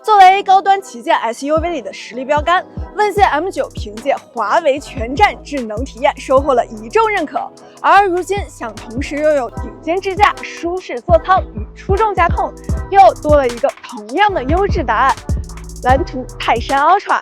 作為高端旗艦 SUV 裡的實力標杆，問界 M9憑借華為全站智能體驗收穫了一眾認可。而如今想同時擁有頂尖智駕、舒適座艙與出眾駕控，又多了一個同樣的優質答案——藍圖泰山 Ultra。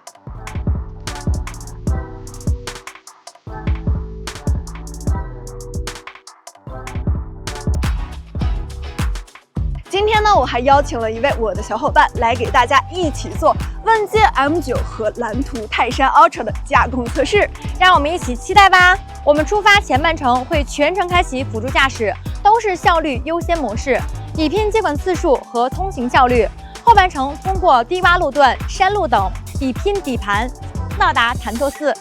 今天呢，我还邀請了一位我的小伙伴来给大家一起做問界 M9和蓝圖泰山 Ultra 的驾控測試，讓我們一起期待吧。我們出發前半程會全程開啟輔助駕駛，都是效率優先模式，比拼接管次數和通行效率；後半程通過低洼路段、山路等，比拼底盤，到達潭柘寺。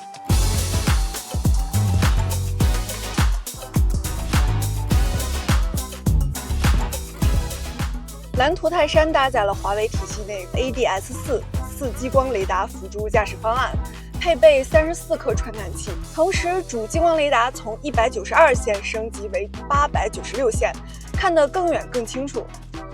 蓝图泰山搭載了華為體系內 ADS-4 4激光雷達輔助駕駛方案，配備34顆傳感器，同時主激光雷達從192線升級為896線，看得更遠更清楚。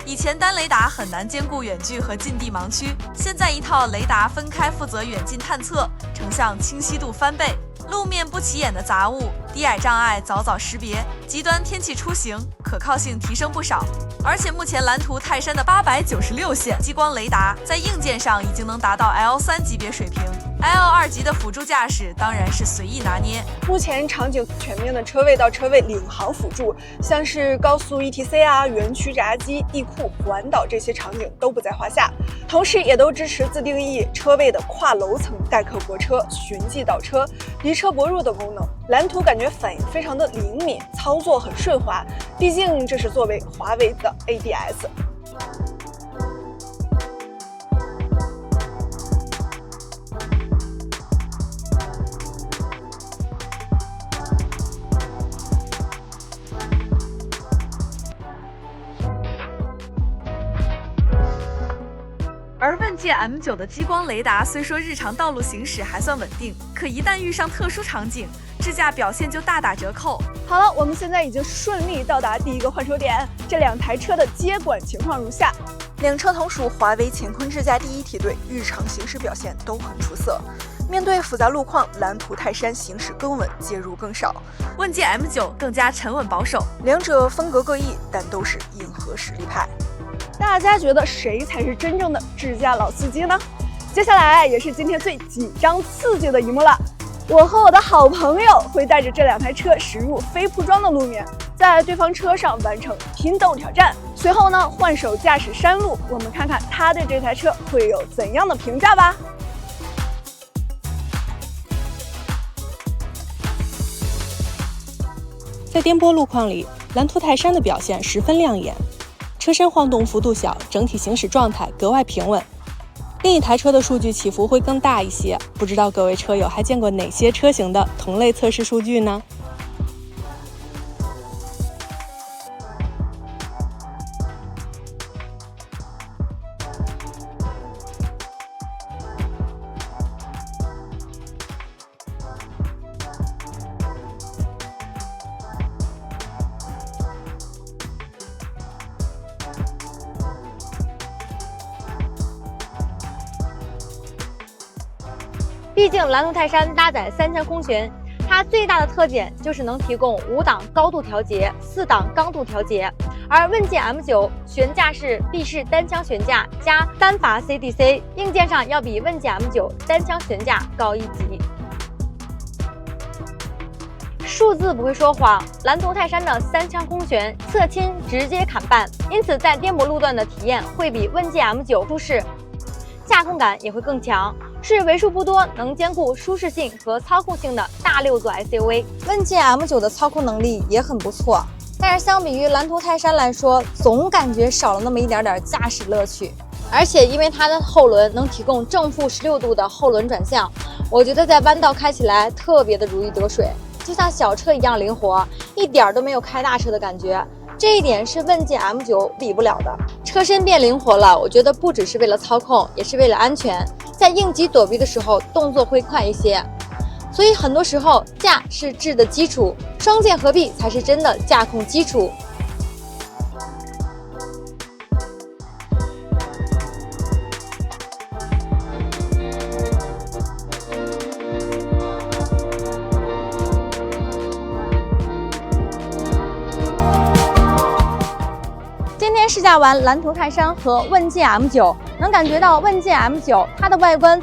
以前單雷達很難兼顧遠距和近地盲區，現在一套雷達分開負責遠近探測，成像清晰度翻倍，路面不起眼的雜物、低矮障礙早早識別，極端天氣出行可靠性提升不少。而且目前藍圖泰山的896線激光雷達在硬件上已經能達到 L3 級別水平。L2 級的輔助駕駛當然是隨意拿捏。目前場景全面的車位到車位領航輔助，像是高速 ETC 啊、園區閘機、地庫、環島這些場景都不在話下，同時也都支持自定義車位的跨樓層代客泊車、循迹倒車、離車泊入等功能。藍圖感覺反應非常的靈敏，操作很順滑，畢竟這是作為華為的 ADS。而問界 M9 的激光雷達雖說日常道路行駛還算穩定，可一旦遇上特殊場景，智駕表現就大打折扣。好了，我們現在已經順利到達第一個換手點，這兩台車的接管情況如下。兩車同屬華為乾坤智駕第一梯隊，日常行駛表現都很出色。面對複雜路況，藍圖泰山行駛更穩，介入更少。問界 M9 更加沉穩保守，兩者風格各異，但都是硬核實力派。大家覺得誰才是真正的智駕老司機呢？接下來也是今天最緊張刺激的一幕了。我和我的好朋友會帶着這兩台車駛入非鋪裝的路面，在對方車上完成拼鬥挑戰。隨後呢，換手駕駛山路，我們看看他對這台車會有怎樣的評價吧。在顛簸路況裡，藍圖泰山的表現十分亮眼。車身晃動幅度小，整體行駛狀態格外平穩。另一台車的數據起伏會更大一些，不知道各位車友還見過哪些車型的同類測試數據呢？畢竟藍圖泰山搭載3腔空懸，它最大的特點就是能提供5檔高度調節、4檔剛度調節。而問界 M9 懸架是閉式單腔懸架加單閥 CDC， 硬件上要比問界 M9 單腔懸架高1級。數字不會說謊，藍圖泰山的3腔空懸側傾直接砍半，因此在顛簸路段的體驗會比問界 M9 舒適，駕控感也會更強。是為數不多能兼顧舒適性和操控性的大6座 SUV。問界 M9 的操控能力也很不錯，但是相比於藍圖泰山來說，總感覺少了那麼一點點駕駛樂趣。而且因為它的後輪能提供正負16度的後輪轉向，我覺得在彎道開起來特別的如魚得水，就像小車一樣靈活，一點都沒有開大車的感覺。這一點是問界 M9 比不了的。車身變靈活了，我覺得不只是為了操控，也是為了安全。在应急躲避的时候，動作會快一些。所以很多時候，駕是智的基礎，雙劍合璧才是真的駕控基礎。試駕完藍圖泰山和問界 M9， 能感觉到問界 M9 它的外觀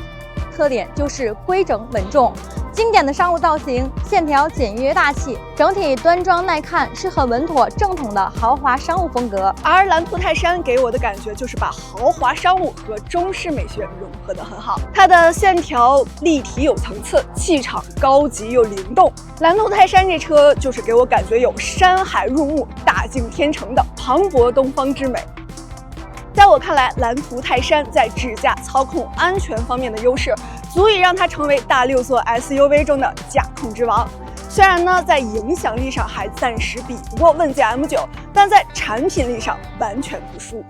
特點就是規整穩重。經典的商務造型，線條簡約大氣，整體端莊耐看，是很穩妥正統的豪華商務風格。而藍圖泰山給我的感覺就是把豪華商務和中式美學融合得很好，它的線條立體有層次，氣場高級又靈動。藍圖泰山這車就是給我感覺有山海入目、大境天成的磅礴東方之美。在我看来，藍圖泰山在智駕、操控、安全方面的優勢，足以讓它成為大6座 SUV 中的驾控之王。虽然呢，在影響力上還暫時比不過問界 M9，但在產品力上完全不輸。